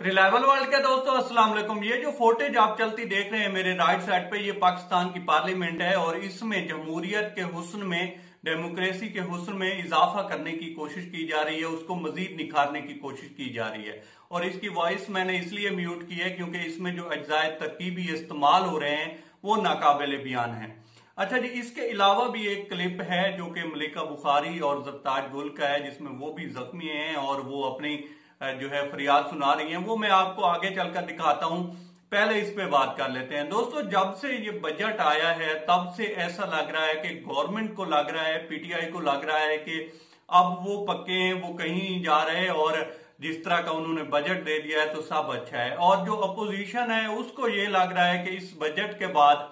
Reliable world के दोस्तों अस्सलाम वालेकुम। ये जो फुटेज आप चलती देख रहे हैं मेरे राइट साइड पे, ये पाकिस्तान की पार्लियामेंट है और इसमें जमहूरियत के हुस्न में, डेमोक्रेसी के हुस्न में इजाफा करने की कोशिश की जा रही है, उसको मजीद निखारने की कोशिश की जा रही है। और इसकी वॉइस मैंने इसलिए म्यूट की है क्योंकि इसमें जो अज्जाए तरकीबी इस्तेमाल हो रहे हैं वो नाकाबिले बयान है। अच्छा जी, इसके अलावा भी एक क्लिप है जो कि मलिका बुखारी और ज़रताज गुल का है, जिसमें वो भी जख्मी हैं और वो अपनी जो है फरियाद सुना रही हैं। वो मैं आपको आगे चलकर दिखाता हूं, पहले इस पे बात कर लेते हैं। दोस्तों, जब से ये बजट आया है तब से ऐसा लग रहा है कि गवर्नमेंट को लग रहा है, पीटीआई को लग रहा है कि अब वो पक्के हैं, वो कहीं नहीं जा रहे और जिस तरह का उन्होंने बजट दे दिया है तो सब अच्छा है। और जो अपोजिशन है उसको ये लग रहा है कि इस बजट के बाद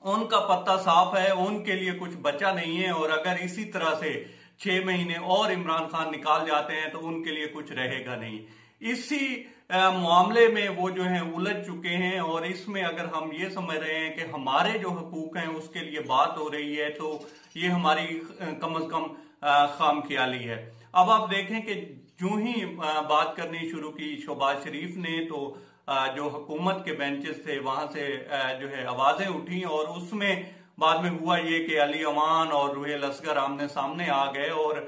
उनका पत्ता साफ है, उनके लिए कुछ बचा नहीं है और अगर इसी तरह से 6 महीने और इमरान खान निकाल जाते हैं तो उनके लिए कुछ रहेगा नहीं। इसी मामले में वो जो है उलझ चुके हैं और इसमें अगर हम ये समझ रहे हैं कि हमारे जो हकूक हैं उसके लिए बात हो रही है तो ये हमारी कम अज कम खामख्याली है। अब आप देखें कि यूं ही बात करनी शुरू की शहबाज शरीफ ने तो जो हुकूमत के बेंचेस थे वहां से जो है आवाजें उठी और उसमें बाद में हुआ ये कि अली अमान और रुहेल असगर आमने सामने आ गए और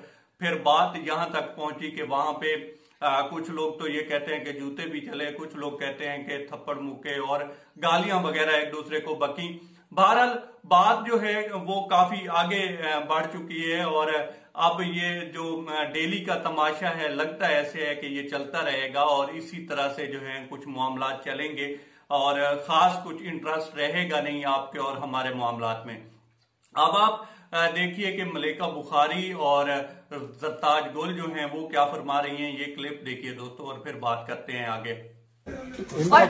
फिर बात यहां तक पहुंची कि वहां पे कुछ लोग तो ये कहते हैं कि जूते भी चले, कुछ लोग कहते हैं कि थप्पड़ मुक्के और गालियां वगैरह एक दूसरे को बकी। बहरहाल बात जो है वो काफी आगे बढ़ चुकी है और अब ये जो डेली का तमाशा है लगता है ऐसे है कि ये चलता रहेगा और इसी तरह से जो है कुछ मामला चलेंगे और खास कुछ इंटरेस्ट रहेगा नहीं आपके और हमारे मामलात में। अब आप देखिए कि मलिका बुखारी और ज़रताज गुल जो हैं वो क्या फरमा रही हैं, ये क्लिप देखिए दोस्तों और फिर बात करते हैं आगे। और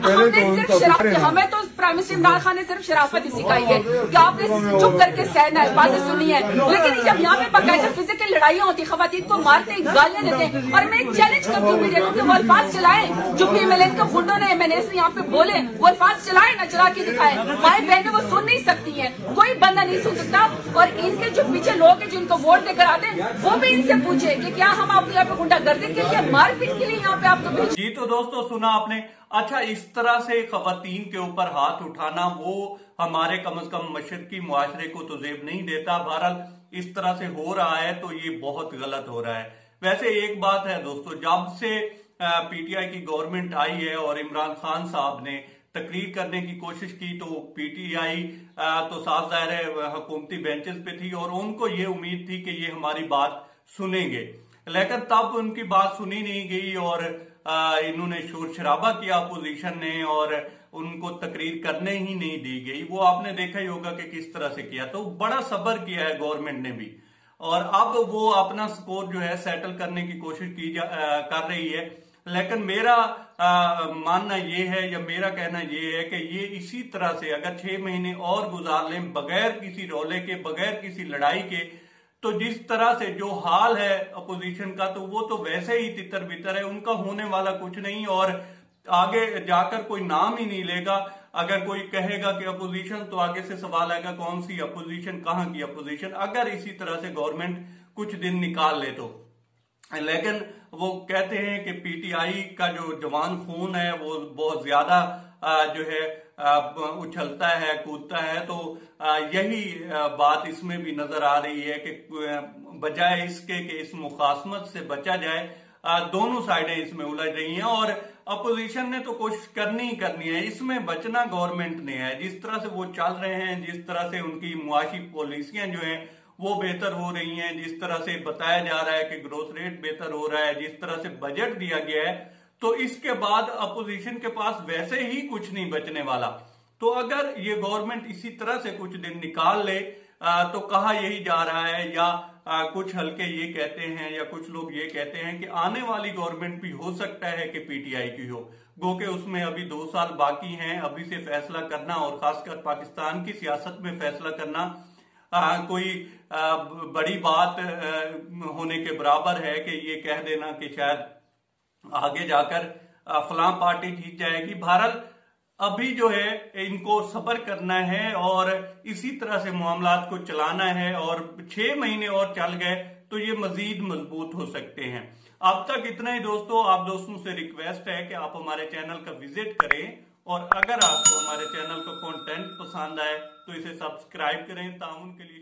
हमें तो प्राइम मिनिस्टर इमरान खान ने सिर्फ शराफत ही सिखाई है कि आपने चुप करके सहना है, बातें सुनी है, लेकिन जब यहाँ पे बाकायदा फिजिकल लड़ाइयाँ होती, खवातीन को मारते हैं, गालियां देते हैं। और मैं चैलेंज करती हूँ मीडिया को कि वो अल्फाज चलाएं जो PMLN के गुंडों ने MNA से यहाँ पे बोले, वो अल्फाज चलाए ना, चला के दिखाए। माए बहने वो सुन नहीं सकती है, कोई बंदा नहीं सुन सकता। और इनके जो पीछे लोग हैं जिनको वोट देकर आते हैं वो भी इनसे पूछे कि क्या हम आपको यहाँ पे गुंडागर्दी के लिए, मारपीट के लिए यहाँ पे आपको भेज। जी तो दोस्तों सुना आपने। अच्छा, इस तरह से खवातीन के ऊपर हाथ उठाना वो हमारे कम से कम मशरकी मुआशरे को तो जेब नहीं देता। बहरहाल इस तरह से हो रहा है तो ये बहुत गलत हो रहा है। वैसे एक बात है दोस्तों, जब से पीटीआई की गवर्नमेंट आई है और इमरान खान साहब ने तकरीर करने की कोशिश की तो पीटीआई तो साफ जाहिर है हुकूमती बेंचेस पे थी और उनको ये उम्मीद थी कि ये हमारी बात सुनेंगे, लेकिन तब उनकी बात सुनी नहीं गई और इन्होंने शोर शराबा किया अपोजिशन ने और उनको तकरीर करने ही नहीं दी गई। वो आपने देखा ही होगा कि किस तरह से किया, तो बड़ा सब्र किया है गवर्नमेंट ने भी और अब वो अपना स्कोर जो है सेटल करने की कोशिश कर रही है। लेकिन मेरा मानना ये है या मेरा कहना ये है कि ये इसी तरह से अगर 6 महीने और गुजार लें बगैर किसी रोले के, बगैर किसी लड़ाई के, तो जिस तरह से जो हाल है अपोजिशन का तो वो तो वैसे ही तितर बितर है, उनका होने वाला कुछ नहीं और आगे जाकर कोई नाम ही नहीं लेगा। अगर कोई कहेगा कि अपोजिशन तो आगे से सवाल आएगा कौन सी अपोजिशन, कहां की अपोजिशन, अगर इसी तरह से गवर्नमेंट कुछ दिन निकाल ले तो। लेकिन वो कहते हैं कि पीटीआई का जो जवान खून है वो बहुत ज्यादा जो है उछलता है, कूदता है, तो यही बात इसमें भी नजर आ रही है कि बजाय इसके कि इस मुखासमत से बचा जाए, दोनों साइडें इसमें उलझ रही हैं और अपोजिशन ने तो कोशिश करनी ही करनी है। इसमें बचना गवर्नमेंट ने है। जिस तरह से वो चल रहे हैं, जिस तरह से उनकी मुआशी पॉलिसियां जो हैं वो बेहतर हो रही हैं, जिस तरह से बताया जा रहा है कि ग्रोथ रेट बेहतर हो रहा है, जिस तरह से बजट दिया गया है, तो इसके बाद अपोजिशन के पास वैसे ही कुछ नहीं बचने वाला। तो अगर ये गवर्नमेंट इसी तरह से कुछ दिन निकाल ले तो कहा यही जा रहा है या कुछ हल्के ये कहते हैं या कुछ लोग ये कहते हैं कि आने वाली गवर्नमेंट भी हो सकता है कि पीटीआई की हो, गो के उसमें अभी 2 साल बाकी हैं। अभी से फैसला करना और खासकर पाकिस्तान की सियासत में फैसला करना कोई बड़ी बात होने के बराबर है कि ये कह देना कि शायद आगे जाकर फलां पार्टी जीत जाएगी। बहरहाल अभी जो है इनको सब्र करना है और इसी तरह से मामलात को चलाना है और 6 महीने और चल गए तो तो ये मजीद मजबूत हो सकते हैं। अब तक इतना ही दोस्तों। आप दोस्तों से रिक्वेस्ट है कि आप हमारे चैनल का विजिट करें और अगर आपको हमारे चैनल का कंटेंट पसंद आए तो इसे सब्सक्राइब करें। ताउन के लिए